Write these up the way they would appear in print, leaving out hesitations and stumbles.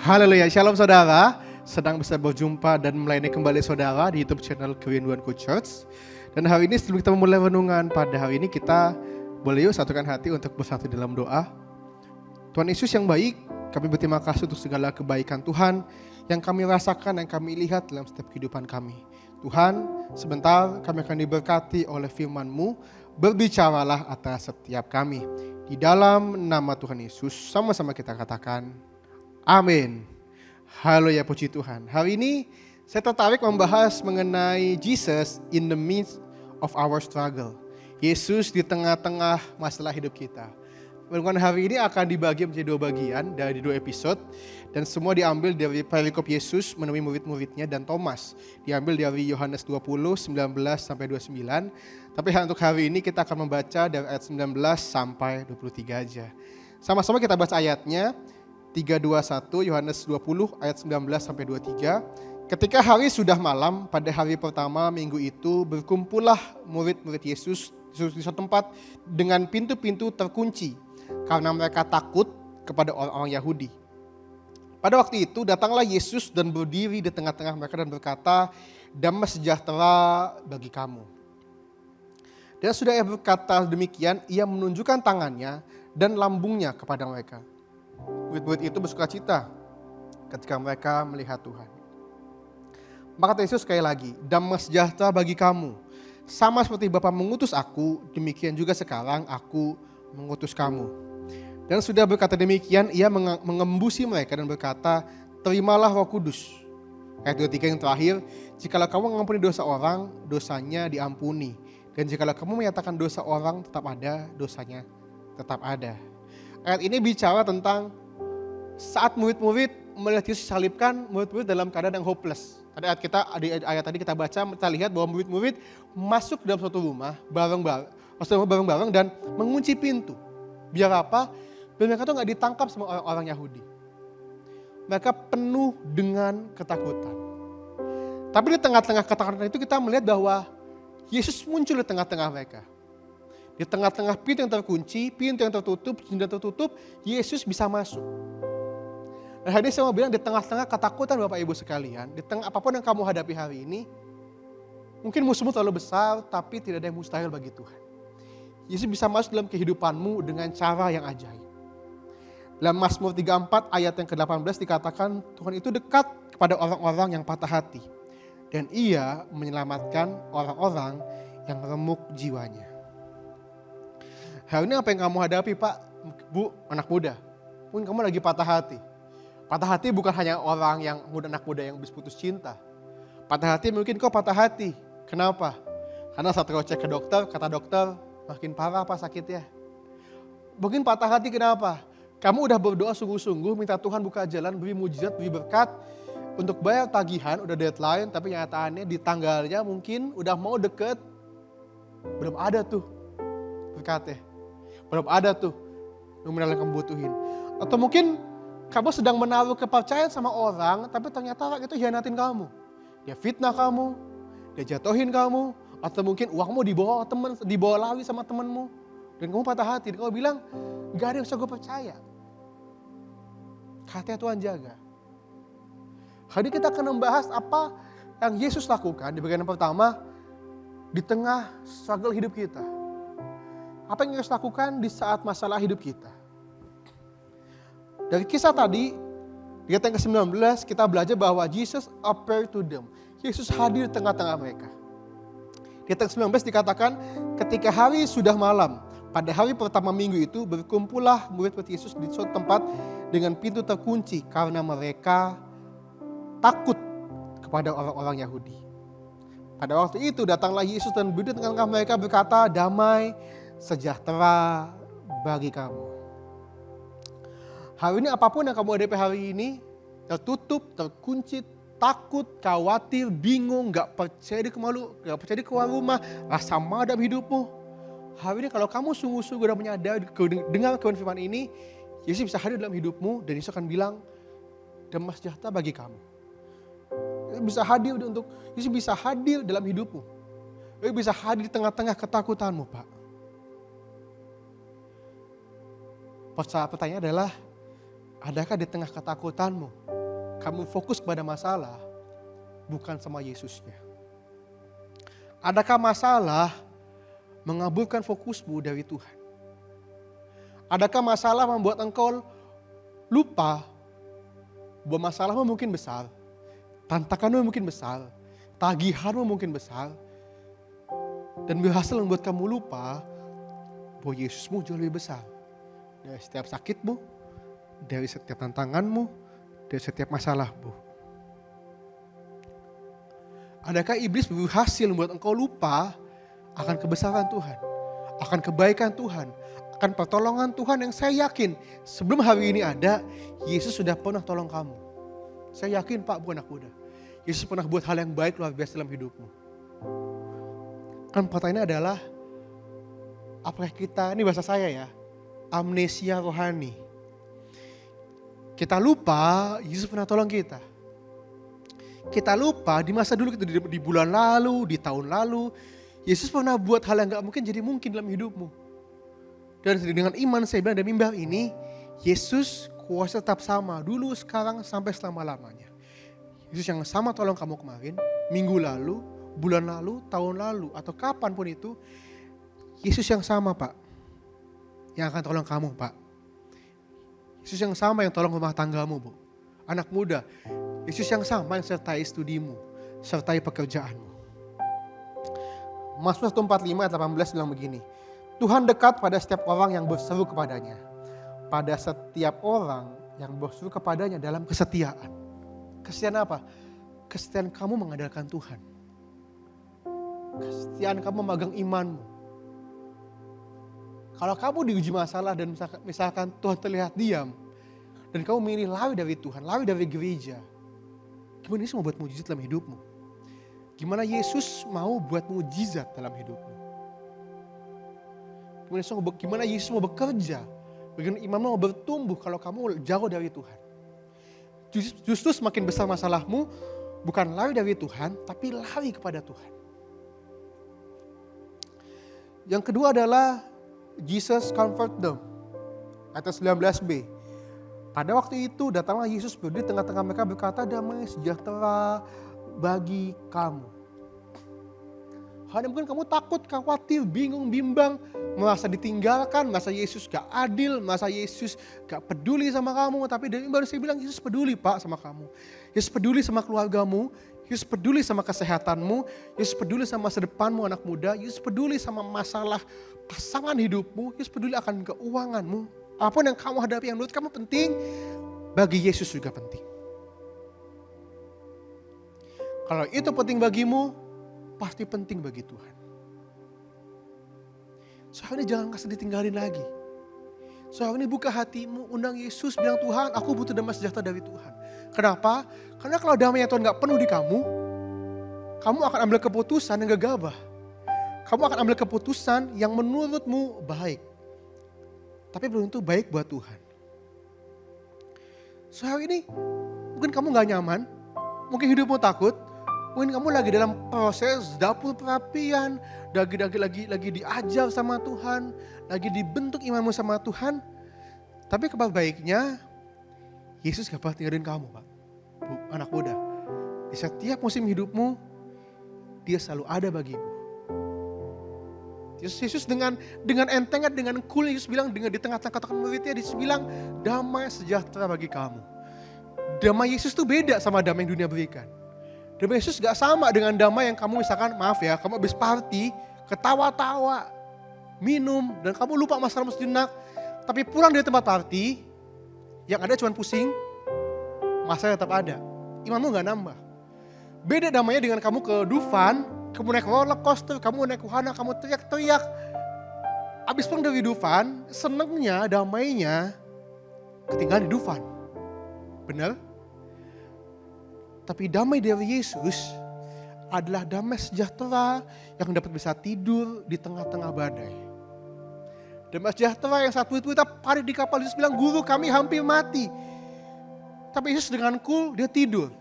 Haleluya, shalom saudara. Sedang bisa berjumpa dan melayani kembali saudara di YouTube channel Kerinduanku Church. Dan hari ini sebelum kita memulai renungan pada hari ini, kita boleh yuk satukan hati untuk bersatu dalam doa. Tuhan Yesus yang baik, kami berterima kasih untuk segala kebaikan Tuhan yang kami rasakan, yang kami lihat dalam setiap kehidupan kami. Tuhan, sebentar kami akan diberkati oleh firman-Mu, berbicaralah atas setiap kami. Di dalam nama Tuhan Yesus, sama-sama kita katakan, amin. Haleluya, puji Tuhan. Hari ini saya tertarik membahas mengenai Jesus in the midst of our struggle. Yesus di tengah-tengah masalah hidup kita. Renungan hari ini akan dibagi menjadi dua bagian dari dua episode. Dan semua diambil dari perikop Yesus menemui murid-muridnya dan Thomas. Diambil dari Yohanes 20, 19 sampai 29. Tapi untuk hari ini kita akan membaca dari ayat 19 sampai 23 aja. Sama-sama kita baca ayatnya. 3:21 Yohanes 20 ayat 19 sampai 23. Ketika hari sudah malam, pada hari pertama minggu itu berkumpullah murid-murid Yesus di suatu tempat dengan pintu-pintu terkunci karena mereka takut kepada orang-orang Yahudi. Pada waktu itu datanglah Yesus dan berdiri di tengah-tengah mereka dan berkata, "Damai sejahtera bagi kamu." Dan sudah ia berkata demikian, ia menunjukkan tangannya dan lambungnya kepada mereka. Murid-murid itu bersuka cita ketika mereka melihat Tuhan. Maka kata Yesus sekali lagi, "Damai sejahtera bagi kamu. Sama seperti Bapa mengutus aku, demikian juga sekarang aku mengutus kamu." Dan sudah berkata demikian, ia mengembusi mereka dan berkata, "Terimalah Roh Kudus." Ayat 23 yang terakhir, "Jikalau kamu mengampuni dosa orang, dosanya diampuni. Dan jikalau kamu menyatakan dosa orang tetap ada, dosanya tetap ada." Ayat ini bicara tentang saat murid-murid melihat Yesus disalibkan, murid-murid dalam keadaan yang hopeless. Di ayat tadi kita baca, kita lihat bahwa murid-murid masuk dalam suatu rumah bareng-bareng dan mengunci pintu. Biar apa? Biar mereka tuh gak ditangkap sama orang-orang Yahudi. Mereka penuh dengan ketakutan. Tapi di tengah-tengah ketakutan itu kita melihat bahwa Yesus muncul di tengah-tengah mereka. Di tengah-tengah pintu yang terkunci, pintu yang tertutup, jendela tertutup, Yesus bisa masuk. Dan hari ini saya mau bilang, di tengah-tengah ketakutan Bapak Ibu sekalian, di tengah apapun yang kamu hadapi hari ini, mungkin musuhmu terlalu besar, tapi tidak ada yang mustahil bagi Tuhan. Yesus bisa masuk dalam kehidupanmu dengan cara yang ajaib. Dalam Mazmur 34 ayat yang ke-18 dikatakan, Tuhan itu dekat kepada orang-orang yang patah hati. Dan ia menyelamatkan orang-orang yang remuk jiwanya. Hari ini apa yang kamu hadapi Pak, Bu, anak muda? Mungkin kamu lagi patah hati. Patah hati bukan hanya orang yang anak muda yang habis putus cinta. Patah hati mungkin kau patah hati. Kenapa? Karena saat kau cek ke dokter, kata dokter, makin parah Pak sakitnya. Mungkin patah hati kenapa? Kamu udah berdoa sungguh-sungguh, minta Tuhan buka jalan, beri mujizat, beri berkat. Untuk bayar tagihan, udah deadline, tapi nyataannya di tanggalnya mungkin udah mau deket. Belum ada tuh berkatnya. Belum ada tuh nominal yang kamu butuhin. Atau mungkin kamu sedang menaruh kepercayaan sama orang, tapi ternyata orang itu hianatin kamu. Dia fitnah kamu, dia jatuhin kamu, atau mungkin uangmu dibawa lari sama temanmu. Dan kamu patah hati, dan kamu bilang, gak ada yang bisa gue percaya. Katanya Tuhan jaga. Hari ini kita akan membahas apa yang Yesus lakukan di bagian yang pertama, di tengah struggle hidup kita. Apa yang Yesus lakukan di saat masalah hidup kita? Dari kisah tadi, di ayat yang ke-19 kita belajar bahwa Jesus appeared to them. Yesus hadir di tengah-tengah mereka. Di ayat yang ke-19 dikatakan, ketika hari sudah malam, pada hari pertama minggu itu berkumpullah murid-murid Yesus di suatu tempat dengan pintu terkunci karena mereka takut kepada orang-orang Yahudi. Pada waktu itu datanglah Yesus dan berdiri di tengah mereka berkata, "Damai sejahtera bagi kamu." Hari ini apapun yang kamu hadapi hari ini, tertutup, terkunci, takut, khawatir, bingung, gak percaya di keluar rumah, rasa madam hidupmu. Hari ini kalau kamu sungguh-sungguh udah menyadari dengan firman ini, Yesus bisa hadir dalam hidupmu dan Yesus akan bilang, "Damai sejahtera bagi kamu." Yesus bisa hadir dalam hidupmu. Yesus bisa hadir di tengah-tengah ketakutanmu, Pak. Pertanyaan adalah, adakah di tengah ketakutanmu kamu fokus pada masalah, bukan sama Yesusnya? Adakah masalah mengaburkan fokusmu dari Tuhan? Adakah masalah membuat engkau lupa bahwa masalahmu mungkin besar, tantanganmu mungkin besar, tagihanmu mungkin besar, dan berhasil membuat kamu lupa bahwa Yesusmu jauh lebih besar dari setiap sakitmu, dari setiap tantanganmu, dari setiap masalahmu? Adakah iblis berhasil membuat engkau lupa akan kebesaran Tuhan, akan kebaikan Tuhan, akan pertolongan Tuhan yang saya yakin sebelum hari ini ada, Yesus sudah pernah tolong kamu. Saya yakin Pak, bukan anak muda. Yesus pernah buat hal yang baik luar biasa dalam hidupmu. Kan pertanyaannya adalah, apakah kita, ini bahasa saya ya, amnesia rohani. Kita lupa Yesus pernah tolong kita. Kita lupa di masa dulu, di bulan lalu, di tahun lalu, Yesus pernah buat hal yang gak mungkin jadi mungkin dalam hidupmu. Dan dengan iman saya bilang dari mimbar ini, Yesus kuasa tetap sama dulu, sekarang, sampai selama-lamanya. Yesus yang sama tolong kamu kemarin, minggu lalu, bulan lalu, tahun lalu, atau kapanpun itu, Yesus yang sama Pak, yang akan tolong kamu Pak. Yesus yang sama yang tolong rumah tanggamu Bu. Anak muda, Yesus yang sama yang sertai studimu, sertai pekerjaanmu. Mazmur 145 ayat 18 bilang begini, Tuhan dekat pada setiap orang yang berseru kepadanya. Pada setiap orang yang berseru kepadanya dalam kesetiaan. Kesetiaan apa? Kesetiaan kamu mengandalkan Tuhan. Kesetiaan kamu memegang imanmu. Kalau kamu diuji masalah dan misalkan Tuhan terlihat diam, dan kamu milih lari dari Tuhan, lari dari gereja, gimana Yesus mau buat mujizat dalam hidupmu? Gimana Yesus mau buat mujizat dalam hidupmu? Gimana Yesus mau bekerja? Bagaimana imanmu mau bertumbuh kalau kamu jauh dari Tuhan? Justru semakin besar masalahmu, bukan lari dari Tuhan, tapi lari kepada Tuhan. Yang kedua adalah Jesus comfort them. Ayat 19b. Pada waktu itu datanglah Yesus berdiri tengah-tengah mereka berkata, damai sejahtera bagi kamu. Hanya mungkin kamu takut, khawatir, bingung, bimbang, merasa ditinggalkan, merasa Yesus gak adil, merasa Yesus gak peduli sama kamu. Tapi dari baru saya bilang Yesus peduli Pak sama kamu. Yesus peduli sama keluargamu, Yesus peduli sama kesehatanmu, Yesus peduli sama masa depanmu anak muda, Yesus peduli sama masalah pasangan hidupmu, Yesus peduli akan keuanganmu. Apapun yang kamu hadapi yang menurut kamu penting, bagi Yesus juga penting. Kalau itu penting bagimu, pasti penting bagi Tuhan. Soalnya jangan kasih ditinggalin lagi. Soalnya buka hatimu, undang Yesus, bilang Tuhan aku butuh damai sejahtera dari Tuhan. Kenapa? Karena kalau damai Tuhan gak penuh di kamu, kamu akan ambil keputusan yang gegabah. Kamu akan ambil keputusan yang menurutmu baik. Tapi belum tentu baik buat Tuhan. Soalnya ini mungkin kamu gak nyaman, mungkin hidupmu takut, mungkin kamu lagi dalam proses dapur perapian, lagi diajar sama Tuhan, lagi dibentuk imanmu sama Tuhan. Tapi kabar baiknya, Yesus gak pernah tinggalin kamu Pak, Bu, anak muda. Di setiap musim hidupmu, Dia selalu ada bagimu. Yesus dengan entengnya, dengan cool, Yesus bilang dengan di tengah-tengah kata-kata muridnya, Yesus bilang damai sejahtera bagi kamu. Damai Yesus tuh beda sama damai yang dunia berikan. Damai Yesus gak sama dengan damai yang kamu misalkan, maaf ya, kamu habis party, ketawa-tawa, minum, dan kamu lupa masalahmu sejenak. Tapi pulang dari tempat party, yang ada cuma pusing, masalah tetap ada. Imanmu gak nambah. Beda damainya dengan kamu ke Dufan, kamu naik roller coaster, kamu naik wahana, kamu teriak-teriak. Abis pulang dari Dufan, senengnya, damainya, ketinggalan di Dufan. Benar? Tapi damai dari Yesus adalah damai sejahtera yang dapat bisa tidur di tengah-tengah badai. Damai sejahtera yang saat murid-murid panik di kapal, Yesus bilang, guru kami hampir mati. Tapi Yesus dengan cool, dia tidur.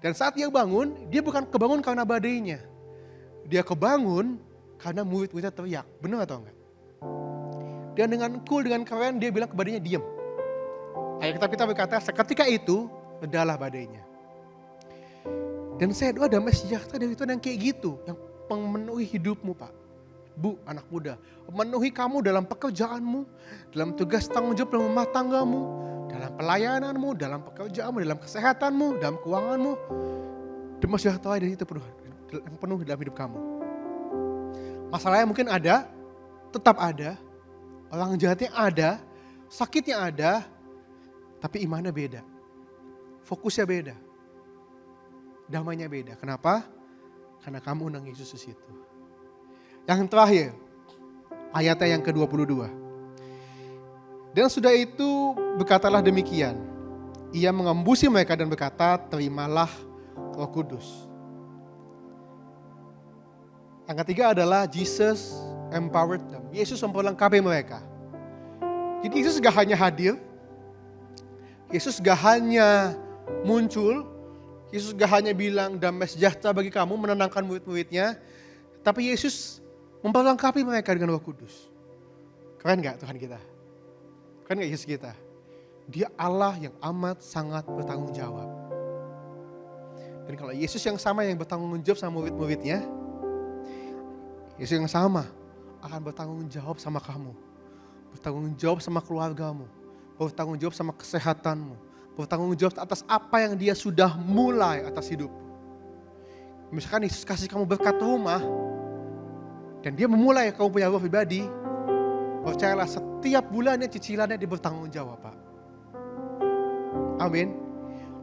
Dan saat dia bangun, dia bukan kebangun karena badainya. Dia kebangun karena murid-muridnya teriak. Benar atau enggak? Dan dengan cool, dengan keren, dia bilang ke badainya diam. Ayat kita berkata, seketika itu redalah badainya. Dan saya doa damai sejahtera dari Tuhan yang kayak gitu, yang memenuhi hidupmu Pak. Bu, anak muda, memenuhi kamu dalam pekerjaanmu, dalam tugas tanggung jawab dalam rumah tanggamu, dalam pelayananmu, dalam pekerjaanmu, dalam kesehatanmu, dalam keuanganmu. Damai sejahtera dari itu yang penuh dalam hidup kamu. Masalahnya mungkin ada, tetap ada, orang jahatnya ada, sakitnya ada, tapi imannya beda. Fokusnya beda. Damainya beda. Kenapa? Karena kamu undang Yesus di situ. Yang terakhir, ayatnya yang ke-22. Dan sudah itu berkatalah demikian. Ia mengembusi mereka dan berkata, terimalah Roh Kudus. Yang ketiga adalah Jesus empowered them. Yesus memperlengkapi mereka. Jadi Yesus gak hanya hadir, Yesus gak hanya muncul, Yesus gak hanya bilang damai sejahtera bagi kamu, menenangkan murid-muridnya, tapi Yesus memperlengkapi mereka dengan Roh Kudus. Keren gak Tuhan kita? Keren gak Yesus kita? Dia Allah yang amat sangat bertanggung jawab. Dan kalau Yesus yang sama yang bertanggung jawab sama murid-muridnya, Yesus yang sama akan bertanggung jawab sama kamu. Bertanggung jawab sama keluargamu. Bertanggung jawab sama kesehatanmu. Bertanggung jawab atas apa yang dia sudah mulai atas hidup. Misalkan Yesus kasih kamu berkat rumah, dan dia memulai kamu punya rumah pribadi, percayalah setiap bulannya cicilannya dia bertanggung jawab Pak. Amin.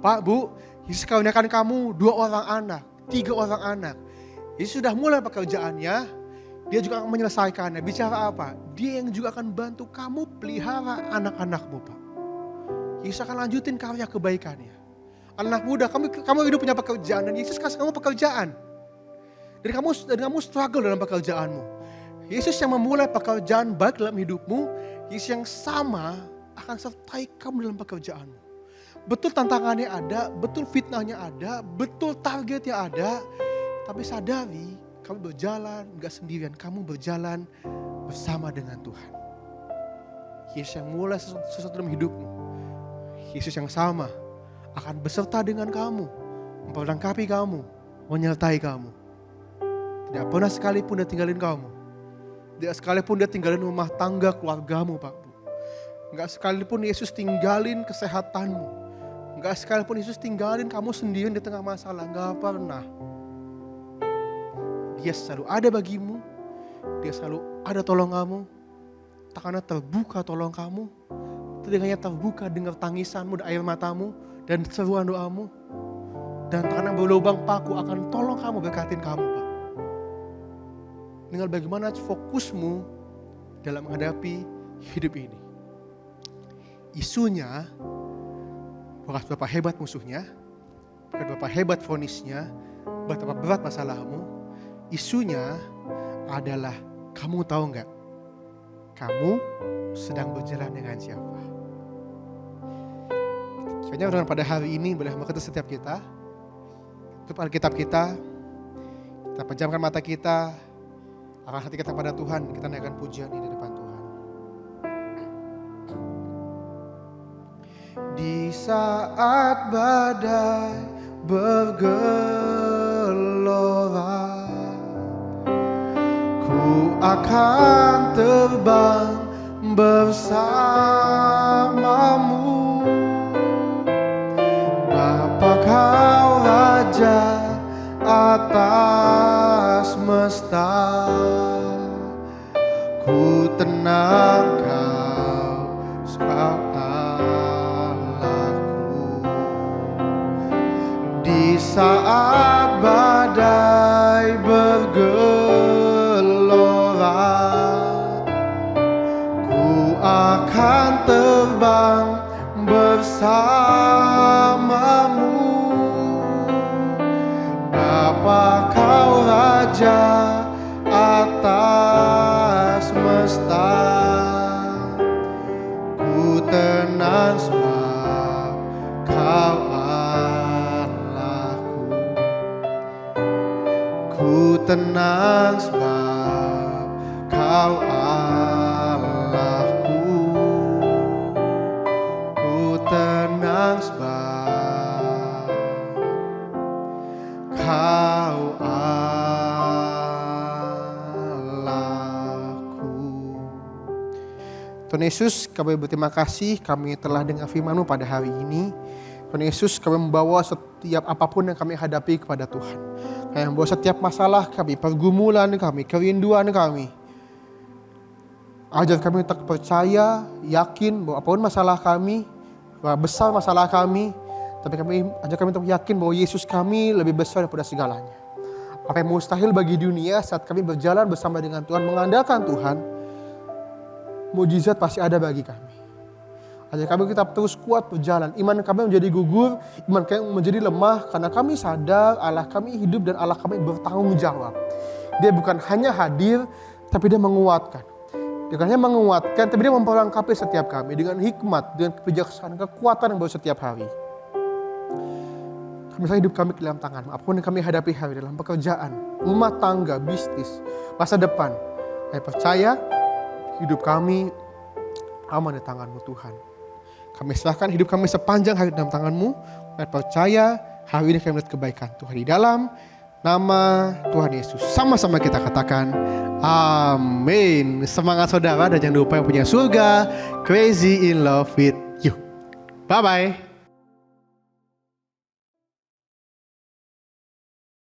Pak, Bu, Yesus karuniakan kamu 2 orang anak, 3 orang anak. Yesus sudah mulai pekerjaannya, dia juga akan menyelesaikannya. Bicara apa? Dia yang juga akan bantu kamu pelihara anak-anakmu Pak. Yesus akan lanjutin karya kebaikannya. Anak muda, kamu hidup punya pekerjaan dan Yesus kasih kamu pekerjaan. Dan kamu struggle dalam pekerjaanmu. Yesus yang memulai pekerjaan baik dalam hidupmu, Yesus yang sama akan sertai kamu dalam pekerjaanmu. Betul tantangannya ada, betul fitnahnya ada, betul targetnya ada, tapi sadari kamu berjalan gak sendirian, kamu berjalan bersama dengan Tuhan. Yesus yang mulai sesuatu dalam hidupmu, Yesus yang sama akan beserta dengan kamu, memperlengkapi kamu, menyertai kamu. Tidak pernah sekalipun dia tinggalin kamu. Tidak sekalipun dia tinggalin rumah tangga keluargamu Pak Bu. Enggak sekalipun Yesus tinggalin kesehatanmu. Enggak sekalipun Yesus tinggalin kamu sendirian di tengah masalah. Enggak pernah. Dia selalu ada bagimu. Dia selalu ada tolong kamu. Tangannya terbuka tolong kamu. Telinganya terbuka dengar tangisanmu dan air matamu dan seruan doamu. Dan tangan yang berlubang paku akan tolong kamu, berkatin kamu Pak. Tinggal bagaimana fokusmu dalam menghadapi hidup ini. Isunya bukan berapa hebat musuhnya, bukan berapa hebat vonisnya, betapa berat masalahmu. Isunya adalah kamu tahu nggak? Kamu sedang berjalan dengan siapa? Kayaknya pada hari ini boleh mengerti setiap kita. Tutup Alkitab kita pejamkan mata kita, arah hati kita pada Tuhan, kita naikkan pujian ini di depan Tuhan. Di saat badai bergelora, ku akan terbang bersamamu. Bapa kau Raja atas semesta, ku tenang kau Allahku. Di saat badai bergelora, ku akan terbang bersamamu. Bapa kau Raja atas semesta, ku tenang sebab kau Allahku. Ku tenang sebab kau Allahku. Ku tenang sebab Tuhan Yesus, kami berterima kasih kami telah dengar firman-Mu pada hari ini. Tuhan Yesus, kami membawa setiap apapun yang kami hadapi kepada Tuhan. Kami membawa setiap masalah kami, pergumulan kami, kerinduan kami. Ajar kami untuk percaya, yakin bahwa apapun masalah kami, bahwa besar masalah kami, tapi ajar kami untuk yakin bahwa Yesus kami lebih besar daripada segalanya. Apa yang mustahil bagi dunia saat kami berjalan bersama dengan Tuhan, mengandalkan Tuhan, mujizat pasti ada bagi kami. Ajar kami kita terus kuat berjalan. Iman kami menjadi gugur, iman kami menjadi lemah karena kami sadar Allah kami hidup dan Allah kami bertanggung jawab. Dia bukan hanya hadir, tapi Dia menguatkan. Dia bukan hanya menguatkan, tapi Dia memperlengkapi setiap kami dengan hikmat, dengan kebijaksanaan, kekuatan yang baru setiap hari. Misalnya hidup kami ke dalam tangan, apapun yang kami hadapi hari dalam pekerjaan, rumah tangga, bisnis, masa depan. Kami percaya hidup kami aman di tangan-Mu Tuhan. Kami serahkan hidup kami sepanjang hari dalam tangan-Mu. Kami percaya hari ini kami melihat kebaikan Tuhan di dalam nama Tuhan Yesus. Sama-sama kita katakan amin. Semangat saudara dan jangan lupa yang punya surga, crazy in love with you. Bye-bye.